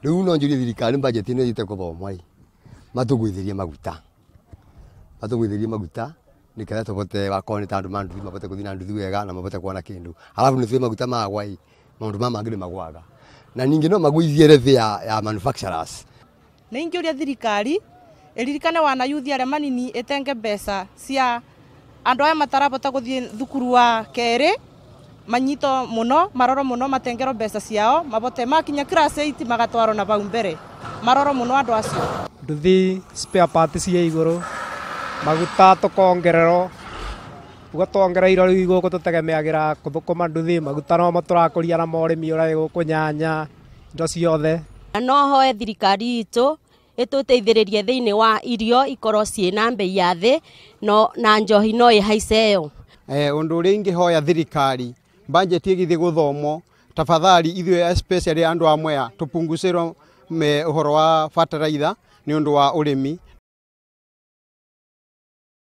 Riu no njuri thirikari budget ino yite kuthomwa matugwithirie maguta. Matugwithirie maguta niketha tubote wakoni tandu mandu mabote kuthina nduthi wega na mabote kuona kindu. Alafu ni maguta magwa maundu mama ngire magwaga. Na ningi no magwithie rethi ya manufacturers. Ningi uria thirikari eririkane wana youth aria manini etenge mbeca cia andu aya matarabota guthie thukuru wa keri manyito muno maroro muno matengero mbeca ciao mabote makinya class 8 magatwaro na bau mbere maroro muno andu acio nduthi spare parts cia iguru maguta tukongerero ugatongereiro riu iguko tutegemeagira kuthukuma nduthi maguta no maturakuria na morimi ura gukunyanya indo ciothe no hoe thirikari itu ituteithiririe thiini wa irio ikoro ciina mbei ya thi no na njohi no ihaiceo undu uri ingihoya thirikari budget igithie guthomo tafadhali ithuĩ especially andu amwe tupungusirwo uhoro wa fertilizer ni undu wa urimi